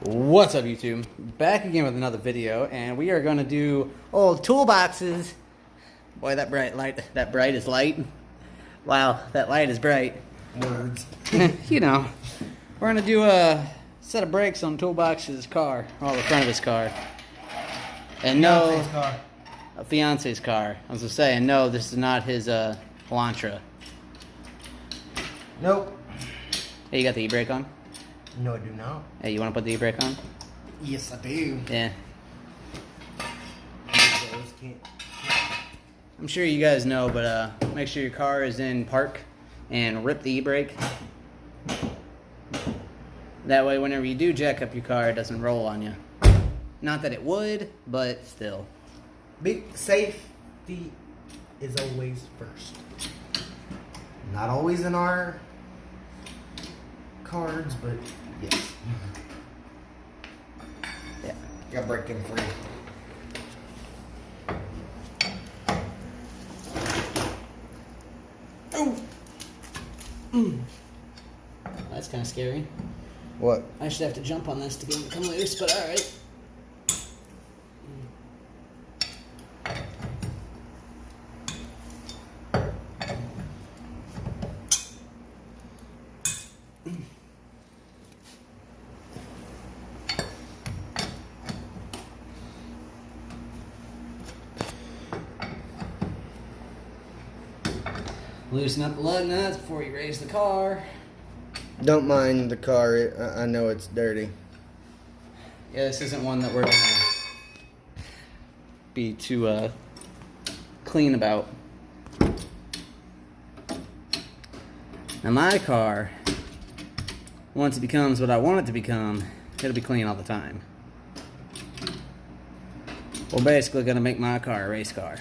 What's up, YouTube? Back again with another video, and we are going to do old toolboxes. Boy, that bright is light. Wow, that light is bright. Words. You know, we're going to do a set of brakes on Toolbox's car, or the front of his car. And no, a fiance's car. I was just saying, no, this is not his Elantra. Nope. Hey, you got the e-brake on? No, I do not. Hey, you want to put the e-brake on? Yes, I do. Yeah. I'm sure you guys know, but make sure your car is in park and rip the e-brake. That way, whenever you do jack up your car, it doesn't roll on you. Not that it would, but still. Big safety is always first. Not always in our cards, but yes. Yeah. Got break them free. Oh. That's kind of scary. What? I should have to jump on this to get him to come loose, but alright. Loosen up the lug nuts before you raise the car. Don't mind the car. I know it's dirty. Yeah, this isn't one that we're gonna be too clean about. Now my car, once it becomes what I want it to become, it'll be clean all the time. We're basically gonna make my car a race car.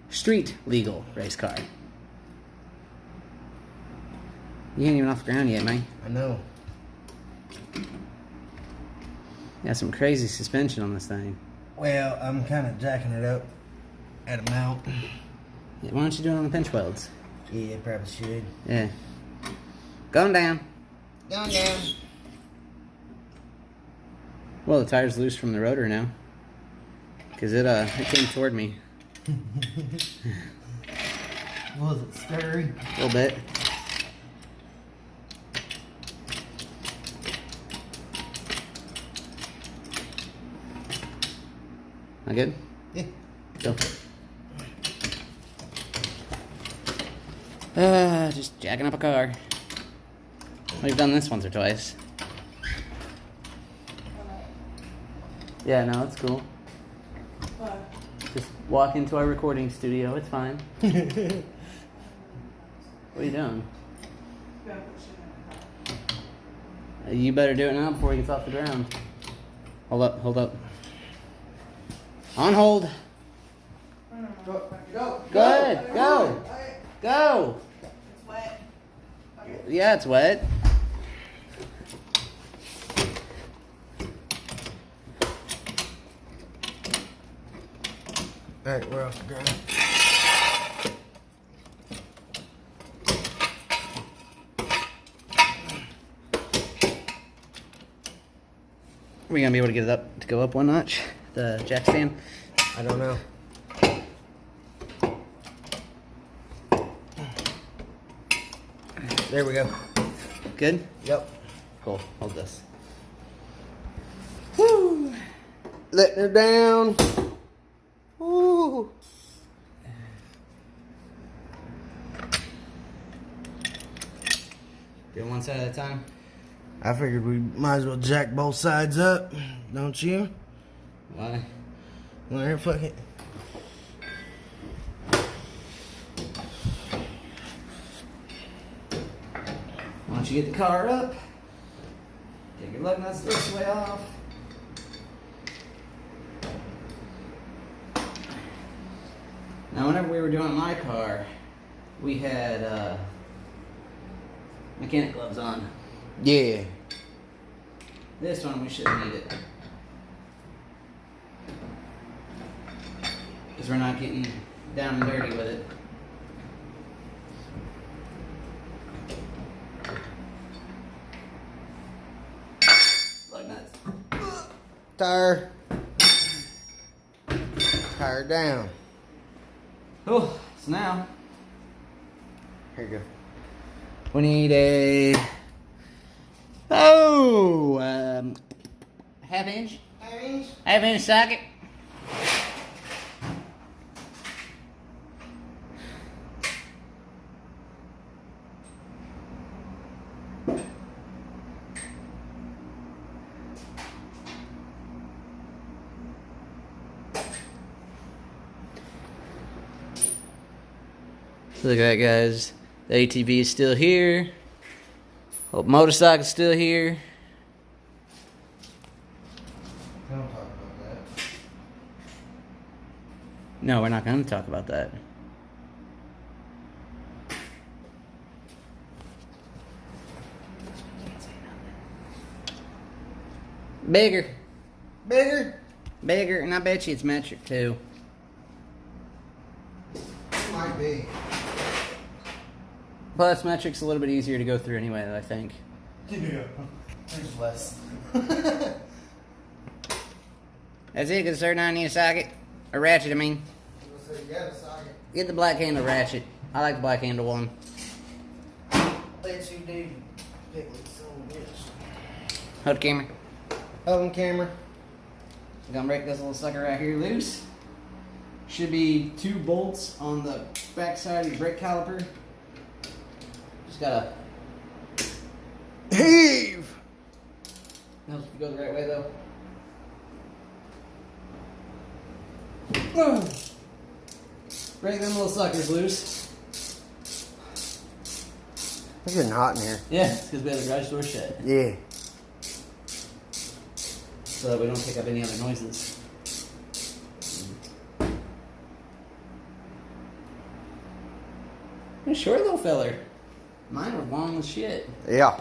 Street legal race car. You ain't even off the ground yet, man. I know. Got some crazy suspension on this thing. Well, I'm kind of jacking it up at a mount. Yeah, why don't you do it on the pinch welds? Yeah, probably should. Yeah. Going down. Going down. Well, the tire's loose from the rotor now. Because it came toward me. Was it scary? A little bit. Am I good? Yeah. Go. Just jacking up a car. We've done this once or twice. Yeah, no, it's cool. Just walk into our recording studio, it's fine. What are you doing? You better do it now before he gets off the ground. Hold up, hold up. On hold. Go. Go. Go ahead, go. Go. It's wet. Okay. Yeah, it's wet. Alright, we're off the ground. Are we gonna be able to get it up to go up one notch? The jack stand? I don't know. There we go. Good? Yep. Cool. Hold this. Woo! Letting her down. Woo! Do one side at a time. I figured we might as well jack both sides up, don't you? Why? Well, fuck it. Why don't you get the car up? Take your lug nuts this way off. Now, whenever we were doing my car, we had mechanic gloves on. Yeah. This one we shouldn't need it. Because we're not getting down and dirty with it. Look lug nuts. Tire. Tire down. Oh, so now Here you go. we need a half inch socket. Look at that, guys. The ATV is still here. Hope motorcycle's still here. Don't talk about that. No, we're not going to talk about that. Bigger. Bigger? Bigger, and I bet you it's metric too. Might be. Plus, metric's a little bit easier to go through anyway, I think. Yeah. There's less. That's it, because sir, I need a socket. A ratchet, I mean. So you got a socket. Get the black handle ratchet. I like the black handle one. Bet you do. Pickles so much. Hold the camera. Open camera. I'm gonna break this little sucker right here loose. Should be 2 bolts on the back side of your brake caliper. Just gotta Heave! helps you go the right way though. Break them little suckers loose. It's getting hot in here. Yeah, it's because we have the garage door shut. Yeah. So that we don't pick up any other noises. You're a short little feller. Mine were long as shit. Yeah.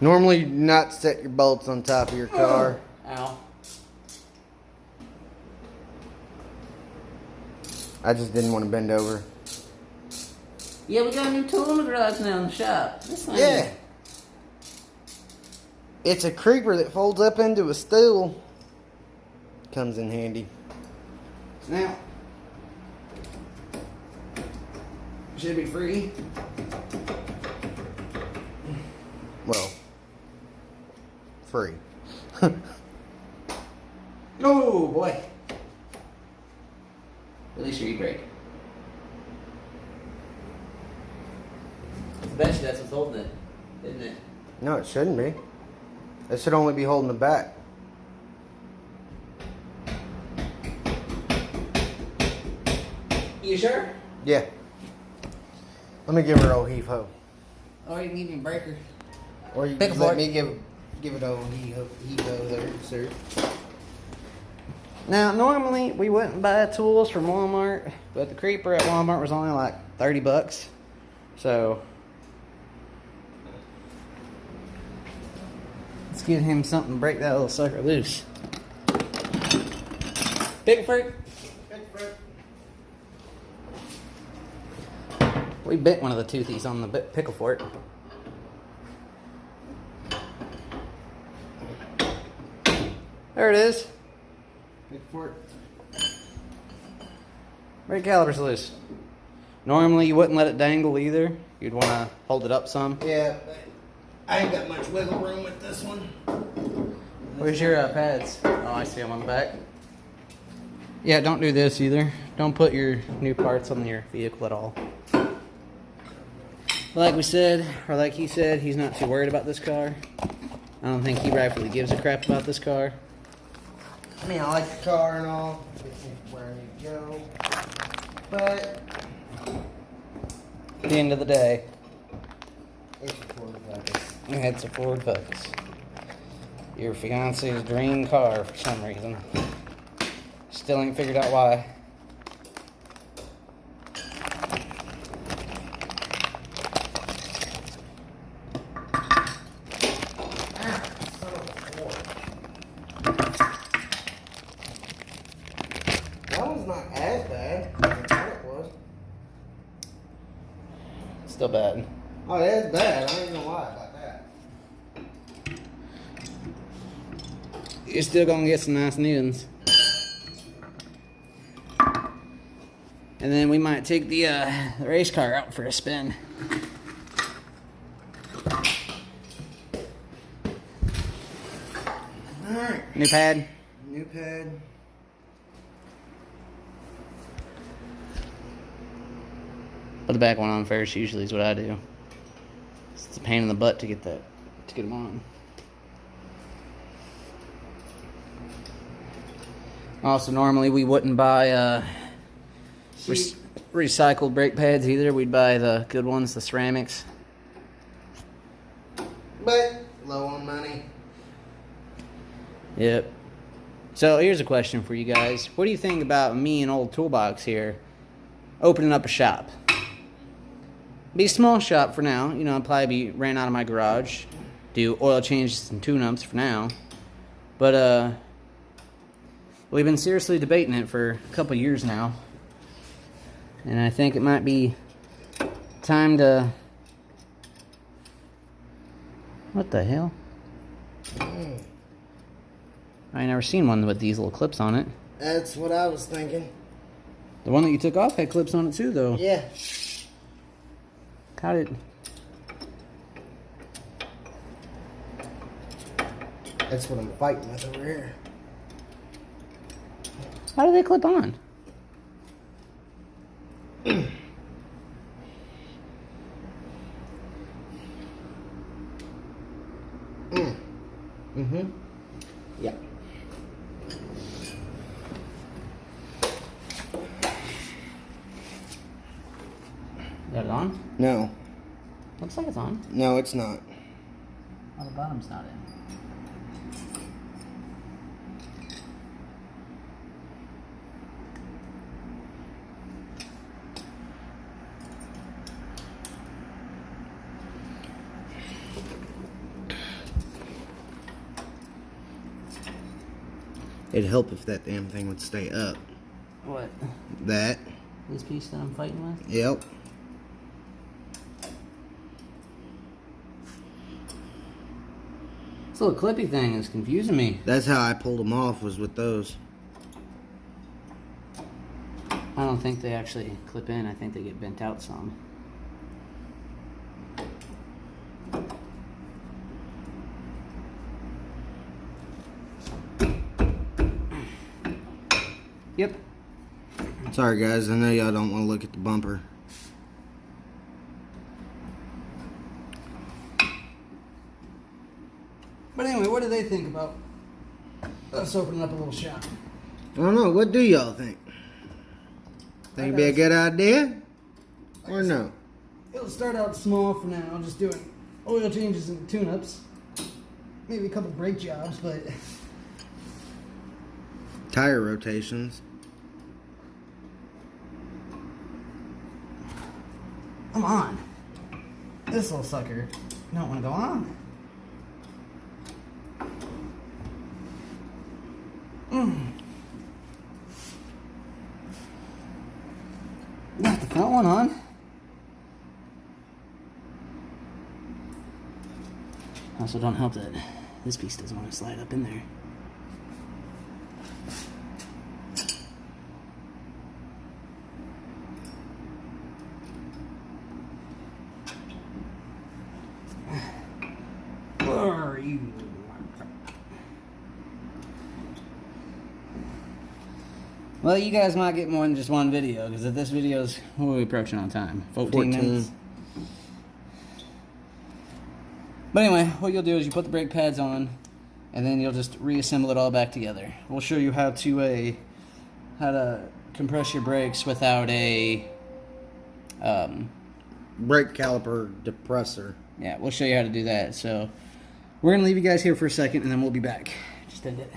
Normally, you do not set your bolts on top of your car. Ow. I just didn't want to bend over. Yeah, we got a new tool in the garage now in the shop. This thing. Yeah. It's a creeper that folds up into a stool. Comes in handy. Now, should be free. Well, free. Oh boy. Release your e-brake. I bet you that's what's holding it, isn't it? No, it shouldn't be. It should only be holding the back. You sure? Yeah. Let me give her old heave ho. Oh, you need a breaker. Or you Pick a let fork. me give it old heave ho there, sir. Now, normally we wouldn't buy tools from Walmart, but the creeper at Walmart was only like $30. So let's get him something to break that little sucker loose. Pick a fruit. We bit one of the toothies on the pickle fork. There it is. Pickle fork. Brake caliper's loose. Normally you wouldn't let it dangle either. You'd want to hold it up some. Yeah, but I ain't got much wiggle room with this one. Where's your pads? Oh, I see them on the back. Yeah, don't do this either. Don't put your new parts on your vehicle at all. Like we said, or like he said, he's not too worried about this car. I don't think he rightfully gives a crap about this car. I mean, I like the car and all. It's where I need to go. But At the end of the day, it's a Ford Focus. it's a Ford Focus. Your fiance's dream car for some reason. Still ain't figured out why. That one's not as bad as I thought it was. Still bad. Oh, that's bad. I ain't gonna lie about that. you're still gonna get some nice new ones. And then we might take the race car out for a spin. Alright. New pad. New pad. Put the back one on first. Usually is what I do. It's a pain in the butt to get them on. Also, normally we wouldn't buy recycled brake pads either. We'd buy the good ones, the ceramics. But low on money. Yep. So here's a question for you guys. What do you think about me and Old Toolbox here opening up a shop? Be a small shop for now. You know, I'll probably be ran out of my garage. Do oil changes and tune-ups for now. But we've been seriously debating it for a couple years now. And I think it might be time to... What the hell? I ain't never seen one with these little clips on it. That's what I was thinking. The one that you took off had clips on it too, though. Yeah. How did... That's what I'm fighting with over here. How do they clip on? Mm-hmm. Yeah. Got it on? No. Looks like it's on. No, it's not. Oh, the bottom's not in. It'd help if that damn thing would stay up. What? That. This piece that I'm fighting with? Yep. This little clippy thing is confusing me. That's how I pulled them off, was with those. I don't think they actually clip in. I think they get bent out some. Yep. Sorry guys, I know y'all don't want to look at the bumper. But anyway, what do they think about us opening up a little shop? I don't know, what do y'all think? Think it'd be a good idea? Or no? It'll start out small for now, just doing oil changes and tune-ups. Maybe a couple brake jobs, but... Tire rotations. Come on. This little sucker. You don't want to go on. Got the front one on. Also, don't help that this piece doesn't want to slide up in there. Where are you? Well, you guys might get more than just one video, because if this video's, what are we approaching on time? 14 minutes? But anyway, what you'll do is you put the brake pads on, and then you'll just reassemble it all back together. We'll show you how to compress your brakes without a Brake caliper depressor. yeah, we'll show you how to do that. So we're gonna leave you guys here for a second, and then we'll be back. Just end it.